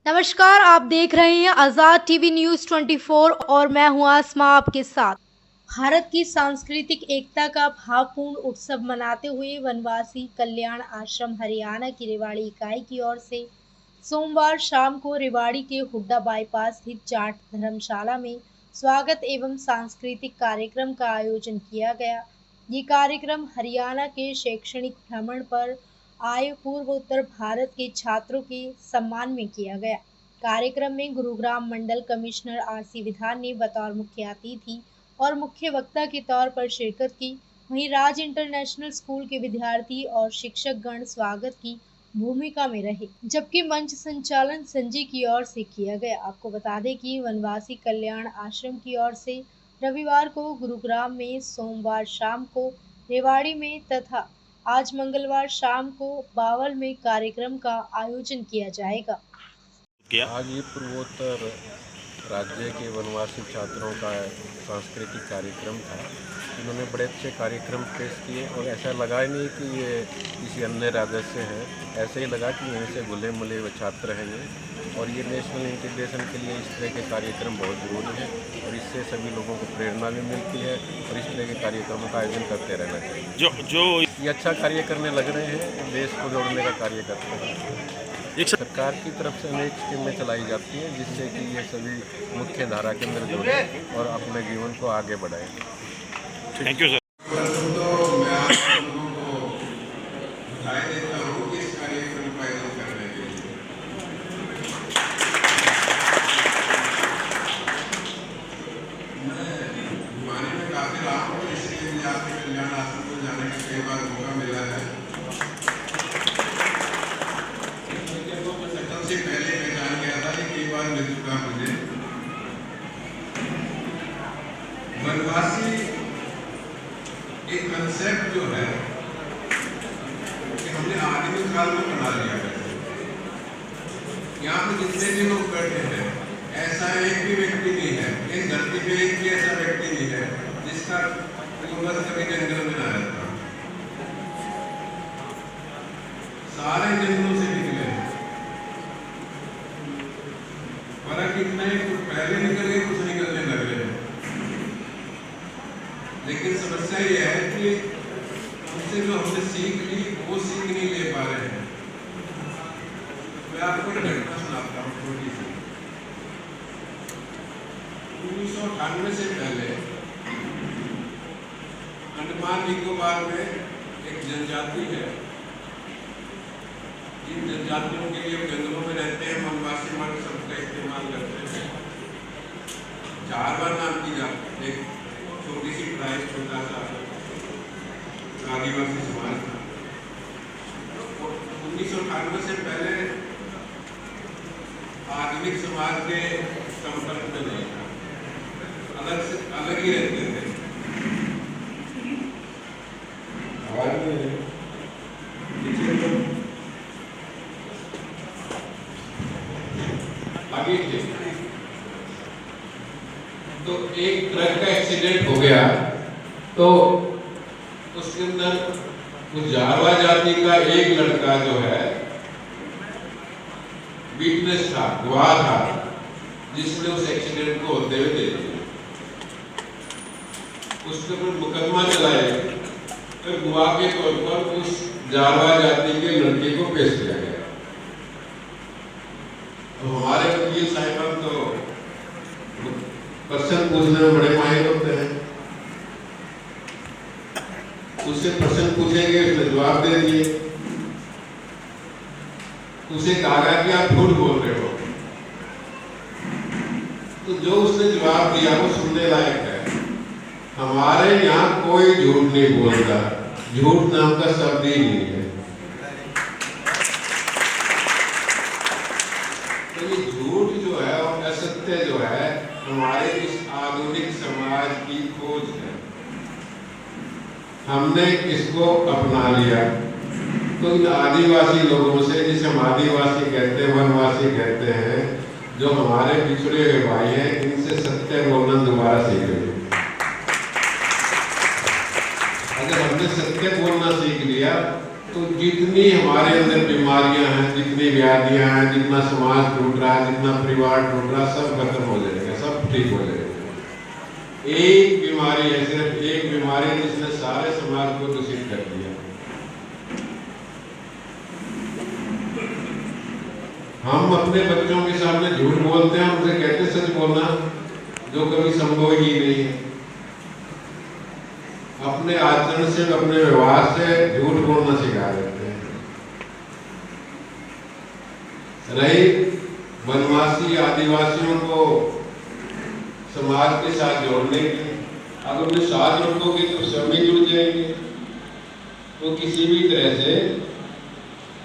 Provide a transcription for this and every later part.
नमस्कार, आप देख रहे हैं आज़ाद टीवी न्यूज़ 24 और मैं हूं आसमा आपके साथ। भारत की सांस्कृतिक एकता का भावपूर्ण उत्सव मनाते हुए वनवासी कल्याण आश्रम हरियाणा की रेवाड़ी इकाई की ओर से सोमवार शाम को रेवाड़ी के हुड्डा बाईपास स्थित जाट धर्मशाला में स्वागत एवं सांस्कृतिक कार्यक्रम का आयोजन किया गया। ये कार्यक्रम हरियाणा के शैक्षणिक भ्रमण पर आए पूर्वोत्तर भारत के छात्रों के सम्मान में किया गया। कार्यक्रम में गुरुग्राम मंडल कमिश्नर आरसी विधान ने बतौर मुख्य अतिथि और मुख्य वक्ता के तौर पर शिरकत की। वहीं राज इंटरनेशनल स्कूल के विद्यार्थी और शिक्षक गण स्वागत की भूमिका में रहे, जबकि मंच संचालन संजय की ओर से किया गया। आपको बता दें कि वनवासी कल्याण आश्रम की ओर से रविवार को गुरुग्राम में, सोमवार शाम को रेवाड़ी में तथा आज मंगलवार शाम को बावल में कार्यक्रम का आयोजन किया जाएगा। आज ये पूर्वोत्तर राज्य के वनवासी छात्रों का सांस्कृतिक कार्यक्रम था। इन्होंने बड़े अच्छे कार्यक्रम पेश किए और ऐसा लगा ही नहीं कि ये किसी अन्य राज्य से हैं, ऐसे ही लगा कि यहीं से घुले मिले हुए छात्र हैं ये। और ये नेशनल इंटीग्रेशन के लिए इस तरह के कार्यक्रम बहुत ज़रूरी है और इससे सभी लोगों को प्रेरणा भी मिलती है और इस तरह के कार्यक्रमों का आयोजन करते रहना चाहिए। ये अच्छा कार्य करने लग रहे हैं, देश को जोड़ने का कार्य करते हैं। सरकार की तरफ से अनेक स्कीमें चलाई जाती हैं जिससे कि ये सभी मुख्य धारा के अंदर जुड़े और अपने जीवन को आगे बढ़ाएं। Thank you sir. मैं आप लोगों को बधाई देता हूँ कि इस कार्यक्रम का आयोजन करने के लिए। मैं घुमाने में काफी रहा हूँ, इसलिए मुझे आपके कल्याण आश्रम को जाने का कई बार मौका मिला है। सबसे पहले मैं जान गया था, ये कई बार मिल चुका मुझे। वनवासी एक कंसेप्ट जो है कि हमने आदिम काल में बना लिया है। यहाँ पे जितने भी लोग बैठे हैं, ऐसा एक भी व्यक्ति नहीं है, इस धरती पे एक भी ऐसा व्यक्ति नहीं है जिसका पूर्वज कभी जंगल में ना रहता। सारे जंगलों से निकले हैं। फर्क इतना है, कुछ पहले निकले, कुछ निकलने लगे हैं। लेकिन समस्या यह है कि उनसे जो हमने सीख ली वो सीख नहीं ले पा रहे हैं। मैं आपको एक घटना सुनाता हूँ छोटी सी। 1998 से पहले अंडमान निकोबार में एक जनजाति है, जिन जनजातियों के लिए जंगलों में रहते हैं, वनवासी मर्द शब्द का इस्तेमाल करते हैं। जारवा नाम की जाति, एक छोटी सी प्राइस, छोटा सा आदिवासी समाज था। 1998 से पहले आधुनिक समाज के संपर्क में नहीं था, अलग ही रहते थे। आगे थे तो एक ट्रक का एक्सीडेंट हो गया, तो उसके अंदर उस जारवा जाति का एक लड़का जो है विटनेस था, गवाह था, जिसने उस एक्सीडेंट को होते हुए देख लिया। उसके ऊपर मुकदमा चलाया, फिर गवाह के तौर पर उस जारवा जाति के लड़के को पेश किया गया। तो हमारे वकील साहिबान तो प्रश्न पूछने में बड़े माहिर होते हैं। उससे प्रश्न पूछेंगे, उसने जवाब दे दिए। उसे कहा कि आप झूठ बोल रहे हो, तो जो उसने जवाब दिया वो सुनने लायक है। हमारे यहाँ कोई झूठ नहीं बोलता, झूठ नाम का शब्द ही नहीं है। तो ये झूठ जो है और असत्य जो है हमारे इस आधुनिक समाज की खोज है। हमने इसको अपना लिया। तो इन आदिवासी लोगों से, जिसे हम आदिवासी कहते हैं, वनवासी कहते हैं, जो हमारे पिछड़े हुए भाई हैं, इनसे सत्य बोलना दोबारा सीख लिया। अगर हमने सत्य बोलना सीख लिया तो जितनी हमारे अंदर बीमारियां हैं, जितनी व्याधियां हैं, जितना समाज टूट रहा है, जितना परिवार टूट रहा है, सब खत्म हो जाएगा, सब ठीक हो जाएगा। एक बीमारी है, सिर्फ एक बीमारी जिसने सारे समाज को दूषित कर दिया। हम अपने बच्चों के सामने झूठ बोलते हैं, उनसे कहते सच बोलना, जो कभी संभव ही नहीं है। अपने आचरण से, अपने व्यवहार से झूठ बोलना सिखा देते हैं। रही वनवासी आदिवासियों को समाज के साथ जोड़ने की, अगर उन्हें साथ रखोगे तो सभी जुड़ जाएंगे। तो किसी भी तरह से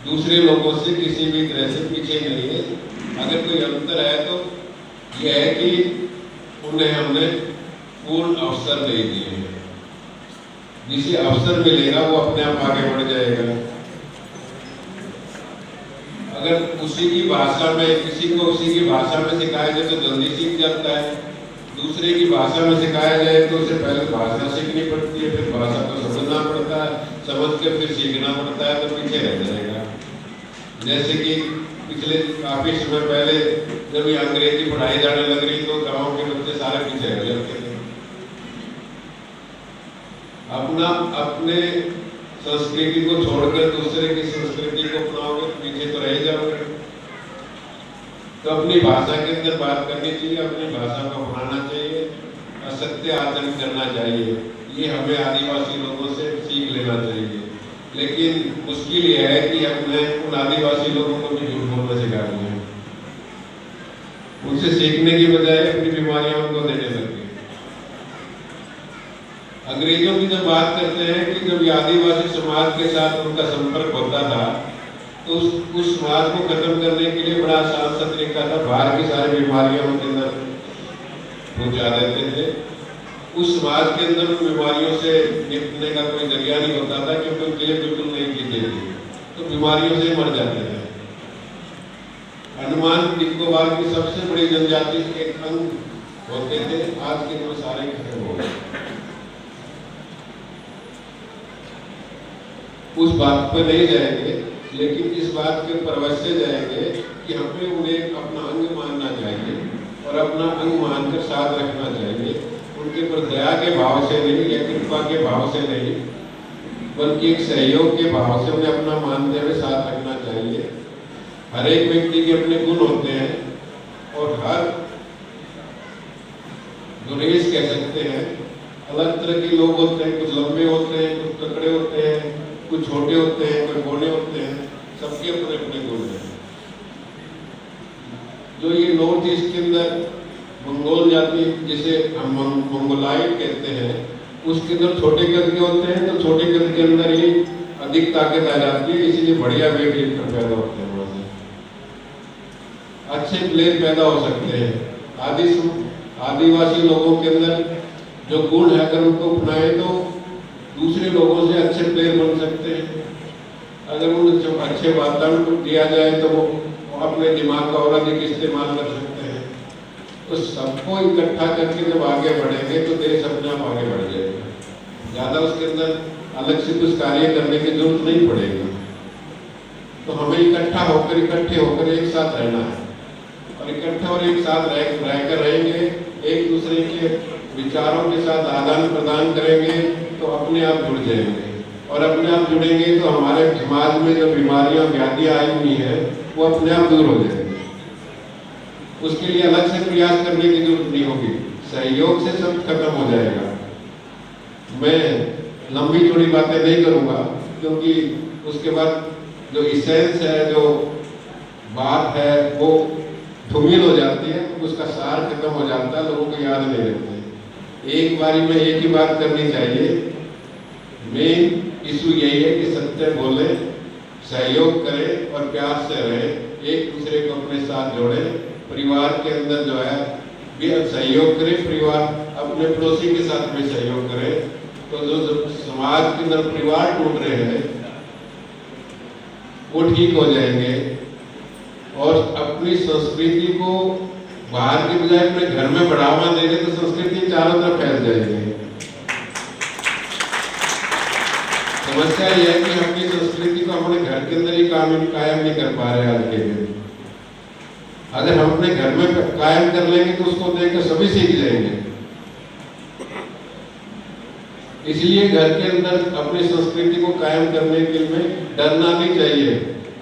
दूसरे लोगों से किसी भी तरह से पीछे नहीं है। अगर कोई अंतर है तो यह है कि उन्हें हमने पूर्ण अवसर नहीं दिए हैं। जिसे अवसर मिलेगा वो अपने आप आगे बढ़ जाएगा। अगर उसी की भाषा में, किसी को उसी की भाषा में सिखाया जाए तो जल्दी सीख जाता है। दूसरे की भाषा में सिखाया जाए तो उसे पहले भाषा सीखनी पड़ती है, फिर भाषा को समझना पड़ता है, समझ कर फिर सीखना पड़ता है, तो पीछे रह जाएगा। जैसे कि पिछले काफी समय पहले जब ये अंग्रेजी पढ़ाई जाने लग रही तो गांव के बच्चे सारे पीछे रह जाते थे। अपने संस्कृति को छोड़कर दूसरे की संस्कृति को अपनाओगे तो पीछे तो रह जाओगे। तो अपनी भाषा के अंदर बात करनी चाहिए, अपनी भाषा को अपनाना चाहिए, असत्य आचरण करना चाहिए। ये हमें आदिवासी लोगों से सीख लेना चाहिए। लेकिन मुश्किल यह है कि हमने उन आदिवासी लोगों को भी झूठ बोलना सिखा दिया है। उनसे सीखने की बजाय अपनी बीमारियां उनको देने लग गए। अंग्रेजों की जब बात करते हैं कि जब आदिवासी समाज के साथ उनका संपर्क होता था तो उस समाज को खत्म करने के लिए बड़ा आसान सा तरीका था, बाहर की सारी बीमारियां उनके अंदर पहुंचा देते थे। उस समाज के अंदर उन बीमारियों से निपटने का कोई जरिया नहीं होता था, क्योंकि उनके लिए बिल्कुल नई चीजें थी, तो बीमारियों से मर जाते थे। अंडमान निकोबार की सबसे बड़ी जनजाति के अंग होते थे, आज के दिन सारे खत्म हो गए। उस बात पर नहीं जाएंगे, लेकिन इस बात के ऊपर अवश्य जाएंगे कि हमें उन्हें अपना अंग मानना चाहिए और अपना अंग मानकर साथ रखना चाहिए। उनके ऊपर दया के भाव से नहीं या कृपा के भाव से नहीं, बल्कि एक सहयोग के भाव से उन्हें अपना मानते हुए साथ रखना चाहिए। हर एक व्यक्ति के अपने गुण होते हैं और हर गुरेज कह सकते हैं, अलग तरह के लोग होते हैं। कुछ लंबे होते हैं, कुछ तकड़े होते हैं, कुछ छोटे होते हैं, कुछ बड़े होते हैं, सबके अपने अपने गुण हैं। जो ये नॉर्थ ईस्ट के अंदर मंगोल जाति, जिसे हम मंगोलाइट कहते हैं, उसके अंदर छोटे कद के होते हैं, तो छोटे कद के अंदर ही अधिक ताकत आ जाती है, इसीलिए बढ़िया वेट लिफ्टर पैदा होते हैं। वहां से अच्छे प्लेयर पैदा हो सकते हैं। आदिवासी लोगों के अंदर जो गुण है, अगर उनको अपनाए तो दूसरे लोगों से अच्छे प्लेयर बन सकते हैं। अगर उन्हें अच्छे वातावरण को दिया जाए तो वो अपने दिमाग का और अधिक इस्तेमाल कर सकते हैं। तो सबको इकट्ठा करके जब आगे बढ़ेंगे तो देश अपने आप आगे बढ़ जाएगा। ज़्यादा उसके अंदर अलग से कुछ कार्य करने की जरूरत नहीं पड़ेगी। तो हमें इकट्ठे होकर एक साथ रहना है, और इकट्ठे और एक साथ रहकर रहेंगे, एक दूसरे के विचारों के साथ आदान प्रदान करेंगे तो अपने आप जुड़ जाएंगे। और अपने आप जुड़ेंगे तो हमारे समाज में जो बीमारियां व्याधियां आई हुई हैं वो अपने आप दूर हो जाएंगे। उसके लिए अलग से प्रयास करने की जरूरत नहीं होगी, सहयोग से सब खत्म हो जाएगा। मैं लंबी चौड़ी बातें नहीं करूंगा, क्योंकि उसके बाद जो इसेंस है, जो बात है, वो धूमिल हो जाती है, उसका सार खत्म हो जाता है, लोगों को याद नहीं रहते। एक बारी में एक ही बात करनी चाहिए। मेन इशू यही है कि सत्य बोले, सहयोग करें और प्यार से रहे, एक दूसरे को अपने साथ जोड़े। परिवार के अंदर जो है भी सहयोग करें, परिवार अपने पड़ोसी के साथ भी सहयोग करें। तो जो समाज के अंदर परिवार टूट रहे हैं वो ठीक हो जाएंगे, और अपनी संस्कृति को बाहर के बजाय अपने घर में बढ़ावा देंगे तो संस्कृति चारों तरफ फैल जाएगी। समस्या यह है कि अपनी संस्कृति अपने घर के अंदर ही कायम नहीं कर पा रहे आज के दिन। अगर हम अपने घर में कायम कर लेंगे तो उसको देखकर सभी सीख जाएंगे। इसलिए घर के अंदर अपनी संस्कृति को कायम करने के लिए डरना नहीं चाहिए।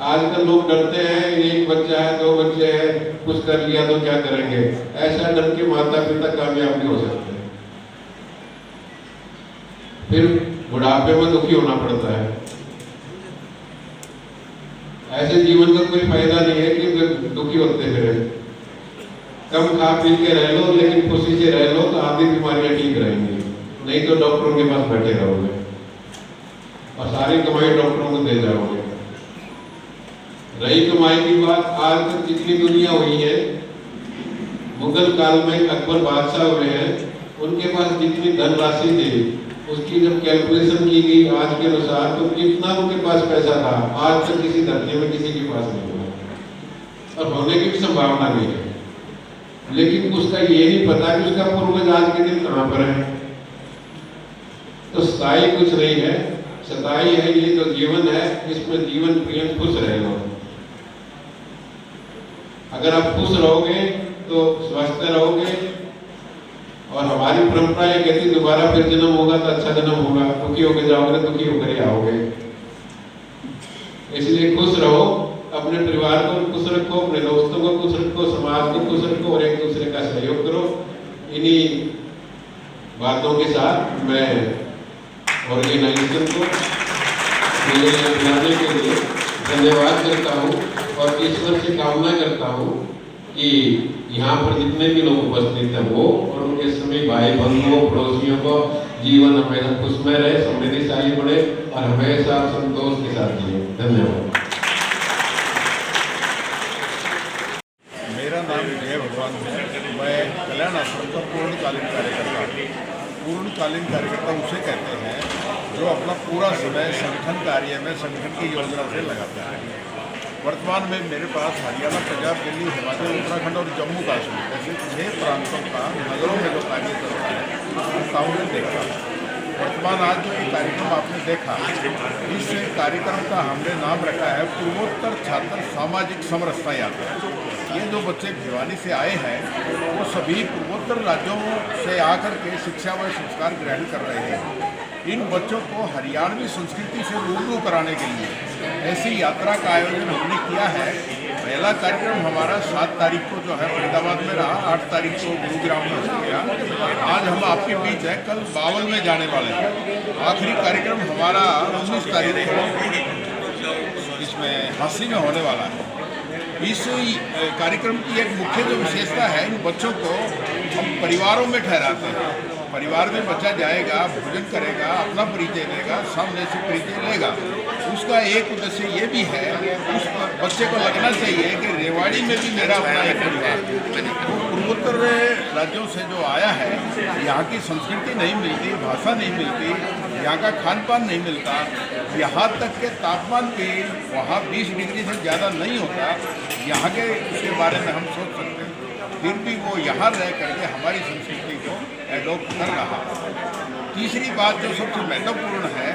आजकल लोग डरते हैं, एक बच्चा है, 2 बच्चे हैं, कुछ कर लिया तो क्या करेंगे, ऐसा डर के माता पिता कामयाब नहीं हो सकते। फिर बुढ़ापे में दुखी होना पड़ता है। ऐसे जीवन का कोई फायदा नहीं है कि दुखी होते फिरे। कम खा पी के रह लो, लेकिन खुशी से रह लो तो आधी बीमारियां ठीक रहेंगी। नहीं तो डॉक्टरों के पास बैठे रहोगे और सारी कमाई डॉक्टरों को दे जाओगे। रही कमाई की बात, आज तक जितनी दुनिया हुई है, मुगल काल में अकबर बादशाह हुए हैं, उनके पास जितनी धनराशि थी उसकी जब कैलकुलेशन की गई आज के अनुसार तो कितना उनके पास पैसा था, आज तक किसी धरती में किसी के पास नहीं हुआ और होने की भी संभावना नहीं है। लेकिन उसका ये नहीं पता कि उसका पूर्वज आज के दिन कहाँ पर है। तो स्थायी कुछ नहीं है, सताई है ये जो जीवन है, इसमें जीवन प्रियम खुश रह लो। अगर आप खुश रहोगे तो स्वस्थ रहोगे। और हमारी परंपरा ये कहती है दोबारा फिर जन्म होगा तो अच्छा जन्म होगा, दुखी होकर जाओगे दुखी होकर ही आओगे। इसलिए खुश रहो, अपने परिवार को खुश रखो, अपने दोस्तों को खुश रखो, समाज को खुश रखो और एक दूसरे का सहयोग करो। इन्हीं बातों के साथ मैं ऑर्गेनाइजेशन को बुलाने के लिए धन्यवाद करता हूँ और ईश्वर से कामना करता हूँ कि यहाँ पर जितने भी लोग उपस्थित हैं वो और उनके सभी भाई बंधुओं पड़ोसियों को जीवन हमेशा खुशमय रहे, समृद्धिशाली बढ़े और हमेशा संतोष के साथ जिए। धन्यवाद। मेरा नाम विजय भगवान है। मैं कल्याण आश्रम का पूर्णकालीन कार्यकर्ता हूँ। पूर्णकालीन कार्यकर्ता उसे कहते हैं जो अपना पूरा समय संगठन कार्य में संगठन की योजना से लगाता है। वर्तमान में मेरे पास हरियाणा, पंजाब, दिल्ली, हिमाचल, उत्तराखंड और जम्मू कश्मीर ऐसे 6 प्रांतों का नगरों में जो कार्य चलता है उसका हमने देखा। वर्तमान आज जो ये कार्यक्रम आपने देखा, इस कार्यक्रम का हमने नाम रखा है पूर्वोत्तर छात्र सामाजिक समरसता यात्रा। ये जो बच्चे भिवानी से आए हैं वो सभी पूर्वोत्तर राज्यों से आकर के शिक्षा व संस्कार ग्रहण कर रहे हैं। इन बच्चों को हरियाणवी संस्कृति से रूबरू कराने के लिए ऐसी यात्रा का आयोजन हमने किया है। पहला कार्यक्रम हमारा 7 तारीख को जो है फरीदाबाद में रहा, 8 तारीख को गुरुग्राम में हो गया। आज हम आपके बीच है, कल बावल में जाने वाले हैं। आखिरी कार्यक्रम हमारा 19 तारीख को इसमें हांसी में होने वाला है। इस कार्यक्रम की एक मुख्य जो विशेषता है, इन बच्चों को हम परिवारों में ठहराते हैं। परिवार में बच्चा जाएगा, भोजन करेगा, अपना परिचय देगा, सामने से परिचय लेगा। उसका एक उद्देश्य ये भी है, उस बच्चे को लगना चाहिए कि रेवाड़ी में भी मेरा अपना एक परिवार है। पूर्वोत्तर राज्यों से जो आया है, यहाँ की संस्कृति नहीं मिलती, भाषा नहीं मिलती, यहाँ का खान पान नहीं मिलता, यहाँ तक के तापमान भी वहाँ 20 डिग्री से ज़्यादा नहीं होता। यहाँ के उसके बारे में हम सोच सकते हैं, फिर भी वो यहाँ रह करके हमारी संस्कृति को एडॉप्ट कर रहा है। तीसरी बात जो सबसे महत्वपूर्ण है,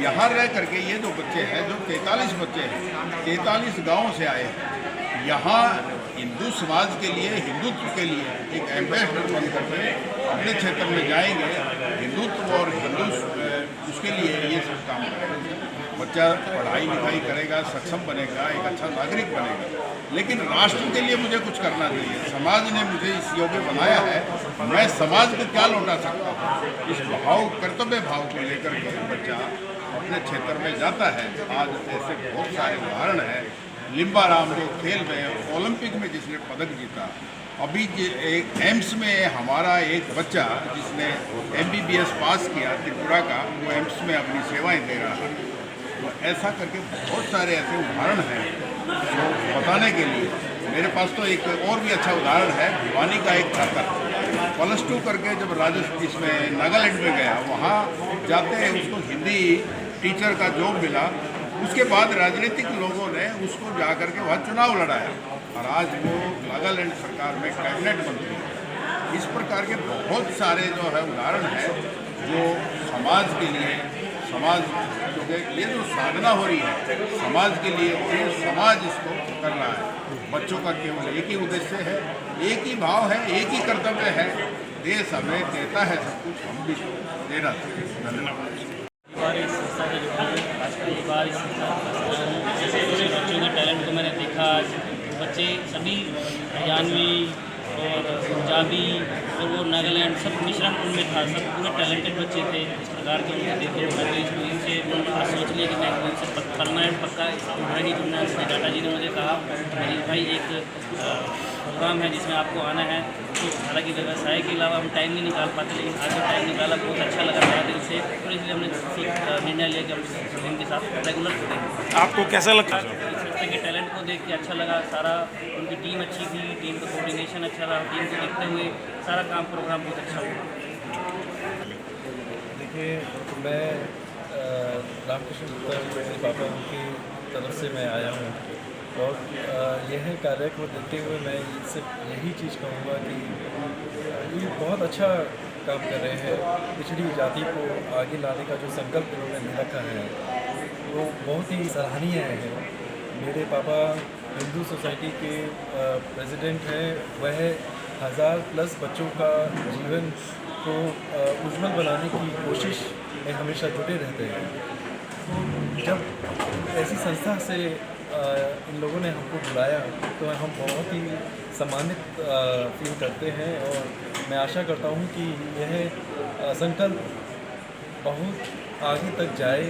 यहाँ रह करके ये जो बच्चे हैं, जो 43 बच्चे हैं, 43 गाँव से आए हैं, यहाँ हिंदू समाज के लिए, हिंदुत्व के लिए एक एम्बेसडर बन करके अपने क्षेत्र में जाएंगे। हिंदुत्व और हिंदू उसके लिए ये सब काम करेंगे। बच्चा पढ़ाई लिखाई करेगा, सक्षम बनेगा, एक अच्छा नागरिक बनेगा। लेकिन राष्ट्र के लिए मुझे कुछ करना चाहिए। समाज ने मुझे इस योग्य बनाया है, मैं समाज को क्या लौटा सकता हूँ, इस भाव, कर्तव्य भाव को लेकर के बच्चा अपने क्षेत्र में जाता है। आज ऐसे बहुत सारे उदाहरण हैं। लिम्बाराम जो खेल में ओलंपिक में जिसने पदक जीता, अभी एक एम्स में हमारा एक बच्चा जिसने MBBS पास किया त्रिपुरा का, वो एम्स में अपनी सेवाएं दे रहा है। तो ऐसा करके बहुत सारे ऐसे उदाहरण हैं जो बताने के लिए। मेरे पास तो एक और भी अच्छा उदाहरण है, भिवानी का एक छात्र +2 करके जब राजस्थान इसमें नागालैंड में गया, वहाँ जाते हैं उसको हिंदी टीचर का जॉब मिला। उसके बाद राजनीतिक लोगों ने उसको जा कर के वहाँ चुनाव लड़ाया और आज वो नागालैंड सरकार में कैबिनेट मंत्री है। इस प्रकार के बहुत सारे जो है उदाहरण हैं जो समाज के लिए, समाज, क्योंकि ये जो साधना हो रही है समाज के लिए, और ये समाज इसको कर रहा है। बच्चों का केवल एक ही उद्देश्य है, एक ही भाव है, एक ही कर्तव्य है, देश हमें देता है सब कुछ, हम भी देना चाहिए। धन्यवाद। इस संस्था से जुड़ा हूँ, आज पहली बार इस संस्था में कुछ बच्चों के टैलेंट को मैंने देखा। आज बच्चे सभी हरियाणवी और पंजाबी और वो नागालैंड सब मिश्रण उनमें था, सब पूरे टैलेंटेड बच्चे थे। इस प्रकार के उनको देखे तो मैं तो इनसे सोच लिया कि मैं इनसे पढ़ना है, पक्का पढ़ाई जुड़ना है। डाटा जी ने मुझे कहा कि भाई एक प्रोग्राम है जिसमें आपको आना है। तो हालांकि व्यवसाय के अलावा हम टाइम नहीं निकाल पाते, लेकिन आज जो टाइम निकाला बहुत अच्छा लगा मेरा दिल से, और इसलिए हमने निर्णय लिया कि हम इनके साथ रेगुलर करेंगे। आपको कैसा लगता है? संस्था के टैलेंट को देख के अच्छा लगा। सारा उनकी टीम अच्छी थी, टीम का कोऑर्डिनेशन अच्छा रहा, टीम को देखते हुए सारा काम प्रोग्राम बहुत अच्छा हुआ। देखिए, मैं रामकृष्ण गुप्ता मेरे पापा की तरफ से मैं आया हूँ, और यह कार्य को देखते हुए मैं सिर्फ यही चीज़ कहूँगा कि ये बहुत अच्छा काम कर रहे हैं। पिछड़ी जाति को आगे लाने का जो संकल्प इन्होंने ले रखा है वो बहुत ही सराहनीय है। मेरे पापा हिंदू सोसाइटी के प्रेसिडेंट हैं, वह 1000+ बच्चों का जीवन को उज्जवल बनाने की कोशिश में हमेशा जुटे रहते हैं। तो जब ऐसी संस्था से इन लोगों ने हमको बुलाया तो हम बहुत ही सम्मानित फील करते हैं, और मैं आशा करता हूँ कि यह संकल्प बहुत आगे तक जाए।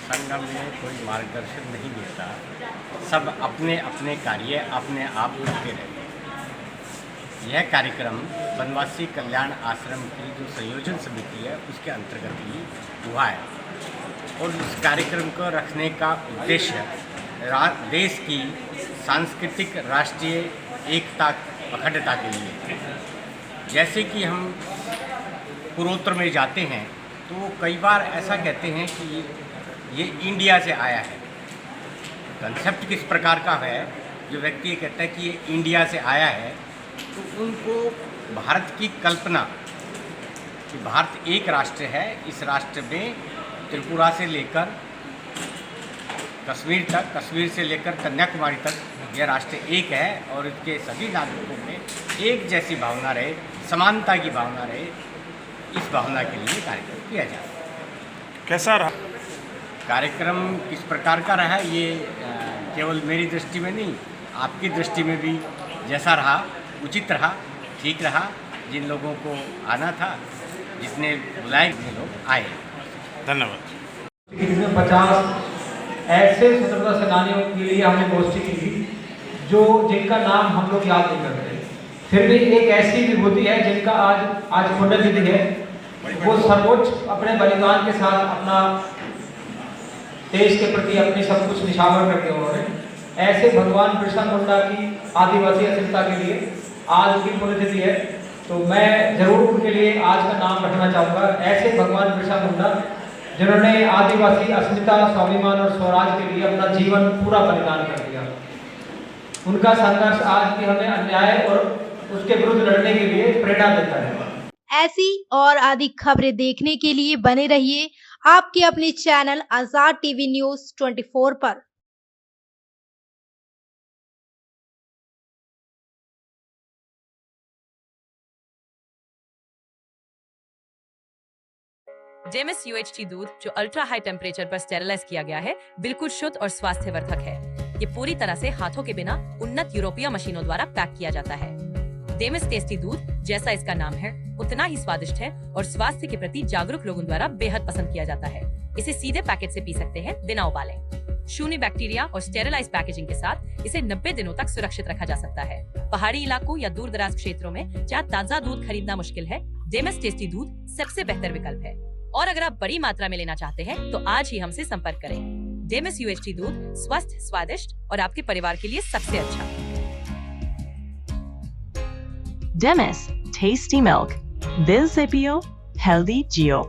संगम में कोई मार्गदर्शन नहीं मिलता, सब अपने अपने कार्य अपने आप करते रहते हैं। यह कार्यक्रम वनवासी कल्याण आश्रम की जो संयोजन समिति है उसके अंतर्गत ही हुआ है, और इस कार्यक्रम को रखने का उद्देश्य देश की सांस्कृतिक राष्ट्रीय एकता अखंडता के लिए। जैसे कि हम पूर्वोत्तर में जाते हैं तो कई बार ऐसा कहते हैं कि ये इंडिया से आया है। कंसेप्ट किस प्रकार का है, जो व्यक्ति ये कहता है कि ये इंडिया से आया है, तो उनको भारत की कल्पना कि भारत एक राष्ट्र है, इस राष्ट्र में त्रिपुरा से लेकर कश्मीर तक, कश्मीर से लेकर कन्याकुमारी तक यह राष्ट्र एक है, और इसके सभी नागरिकों में एक जैसी भावना रहे, समानता की भावना रहे, इस भावना के लिए कार्यक्रम किया जाता है। कैसा रहा कार्यक्रम? किस प्रकार का रहा ये केवल मेरी दृष्टि में नहीं, आपकी दृष्टि में भी जैसा रहा उचित रहा, ठीक रहा। जिन लोगों को आना था, जितने बुलाए गए लोग आए। धन्यवाद। इसमें 50 ऐसे स्वतंत्रता सेनानियों के लिए हमने गोष्ठी की थी जो जिनका नाम हम लोग याद नहीं करते, फिर भी एक ऐसी विभूति है जिनका आज पुण्यतिथि है। वो सर्वोच्च अपने बलिदान के साथ अपना देश के प्रति अपनी सब कुछ निछावर करके उन्होंने, ऐसे भगवान बिरसा मुंडा की आदिवासी अस्मिता के लिए आज उनकी पुण्यतिथि है, तो मैं जरूर उनके लिए आज का नाम रखना चाहूँगा। ऐसे भगवान बिरसा मुंडा जिन्होंने आदिवासी अस्मिता, स्वाभिमान और स्वराज के लिए अपना जीवन पूरा बलिदान कर दिया। उनका संघर्ष आज भी हमें अन्याय और उसके विरुद्ध लड़ने के लिए प्रेरणा देता है। ऐसी और अधिक खबरें देखने के लिए बने रहिए आपके अपने चैनल आजाद टीवी न्यूज़ 24 पर। डेमिस UHT दूध जो अल्ट्रा हाई टेम्परेचर पर स्टेरिलाइज किया गया है, बिल्कुल शुद्ध और स्वास्थ्यवर्धक है। ये पूरी तरह से हाथों के बिना उन्नत यूरोपीय मशीनों द्वारा पैक किया जाता है। डेमिस टेस्टी दूध जैसा इसका नाम है उतना ही स्वादिष्ट है, और स्वास्थ्य के प्रति जागरूक लोगों द्वारा बेहद पसंद किया जाता है। इसे सीधे पैकेट से पी सकते हैं बिना उबाले। शून्य बैक्टीरिया और स्टेरिलाइज पैकेजिंग के साथ इसे 90 दिनों तक सुरक्षित रखा जा सकता है। पहाड़ी इलाकों या दूर दराज क्षेत्रों में जहाँ ताजा दूध खरीदना मुश्किल है, डेमिस टेस्टी दूध सबसे बेहतर विकल्प है। और अगर आप बड़ी मात्रा में लेना चाहते हैं तो आज ही हमसे संपर्क करें। डेमिस UHT दूध स्वस्थ, स्वादिष्ट और आपके परिवार के लिए सबसे अच्छा। Demis, tasty milk. Bill Zepio, healthy Geo.